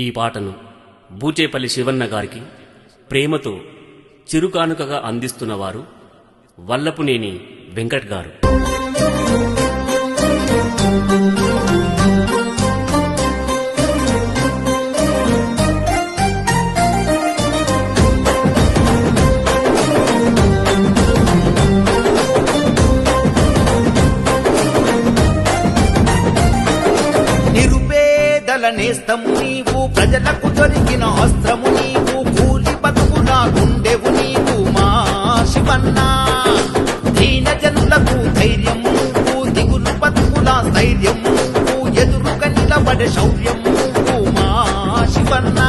ఈ పాటను బూచేపల్లి శివన్న గారికి ప్రేమతో చిరుకానుకగా అందిస్తున్నవారు వల్లపునేని వెంకట్ గారు. నేస్తము నీవు, ప్రజలకు దొరికిన అస్త్రము నీవు, కూలి బతుకులా గుండెవు నీవు మా శివన్న. దీన జనులకు ధైర్యము నువ్వు, దిగులు బతుకులా స్థైర్యము నువ్వు, ఎదురుగా నిలబడే శౌర్యము నువ్వు మా శివన్న.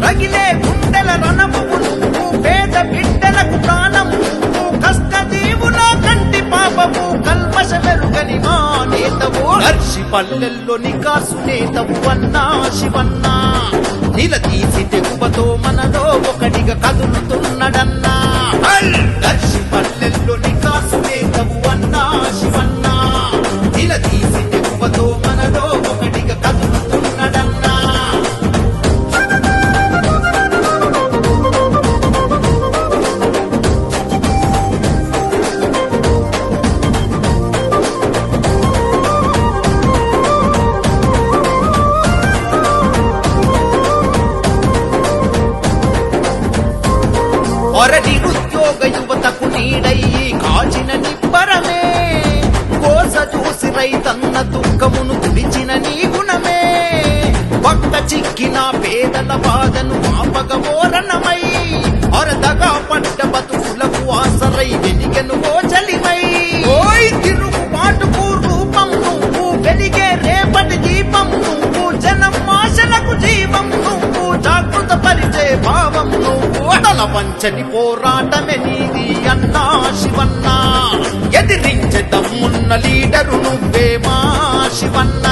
రగిలే గుండెల రణమువు నువ్వు, పేద బిడ్డలకు ప్రాణము నువ్వు, కష్ట జీవుల కంటి పాపము, కల్మష మెరుగని మా నేతవు, నర్షి పల్లెల్లో నికాసు నేతవు అన్నా శివన్న. నిలదీసి తెగువతో మనలో ఒకటిగా కదులుతున్నడన్నా, నర్షి పల్లెల్లో నికాసు నేతవు అన్నా శివన్న. నిలదీసి తెగువతో మనలో ఒకటిగా కదులుతున్నడన్నా. నిరుద్యోగ యువతకు నీడయ్యి కాచిన నిబ్బరమే, కోస చూసి రైతన్న దుఃఖమును తుడిచిన నీ గుణమే, పక్క చిక్కిన పేదల బాధను మాపగమోరణమై, అరదగా పడ్డ బతుకులకు ఆసరై వెలిగెను ఓ చలిమై. ఓయ్ తిరుగుబాటుకు రూపం నువ్వు, వెలిగే రేపటి దీపం నువ్వు, జనం ఆశలకు జీవం నువ్వు, జాగృత పరిచే భావం నువ్వు, వంచని పోరాటమే నీది అన్నా శివన్న. ఎదిరించే దమ్మున్న లీడరు నువ్వే మా శివన్న.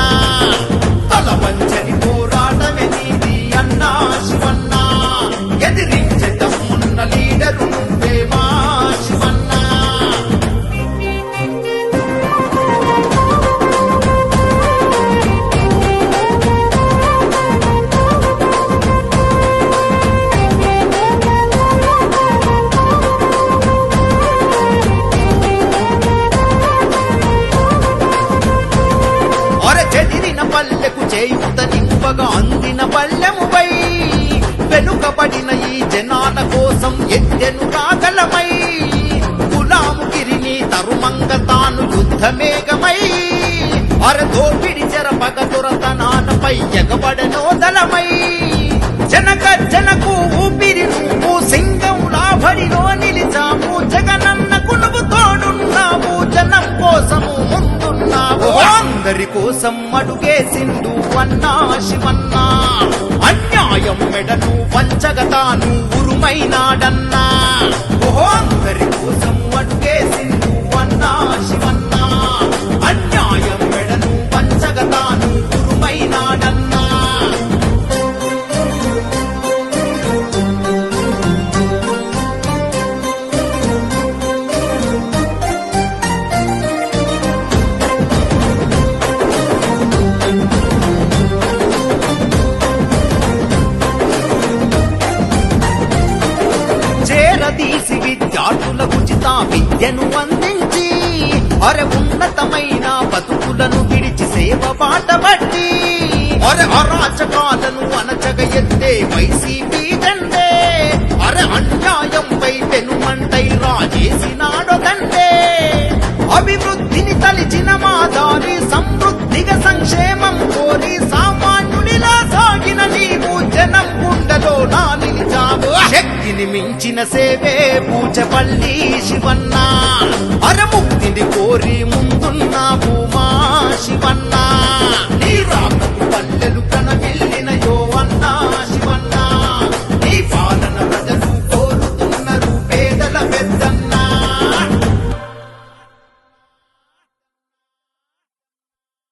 తల వంచని పోరాటమే నీది అన్నా శివన్న. ఎదిరించే దమ్మున్న లీడరు నువ్వే మా శివన్న. పల్లెకు చేయుత నింపగా అందిన పల్లెముపై, వెనుకబడిన ఈ జనాల కోసం ఎత్తెను రాగలమై, గులాముగిరిని తరుమంగ తాను యుద్ధమేఘమై, అరదోపిడి చెరపగ దొరతనాలపై ఎగబడనోదలమై, జనకు ఊపిరి నువ్వు, సింగంలా బడిలో నిలిచాము, జగనన్నకు నువ్వు తోడున్నావు, జనం కోసము ముందున్నావు, అందరి కోసం అడుగేసిండు అన్నా శివన్న. అన్యాయం మెడను వంచగతాను ఉరుమైనాడన్నా, అందరి కోసం అడుగేసిండు అన్నా శివన్న. అన్యాయం మెడను వంచగతాను ఉరుమైనాడన్నా. తీసి విద్యార్థులకు ఉచిత విద్యను అందించి, ఉన్నతమైన బతుకులను విడిచి సేవ బాట పట్టి, అరాచకాలను అనచగ ఎత్తే వైసీపీ జెండే, అన్యాయంపై పెనుమంటై రాజేసినాడొదండే. అభివృద్ధిని తలిచిన మా దారి, సమృద్ధిగా సంక్షేమం కోరి, సామాన్యునిలా సాగిన నీవు జనం గుండెలో నా నిలిచావు. శక్తిని మించిన సేవే బూచేపల్లి శివన్న, ముక్తిని కోరి ముందున్నావు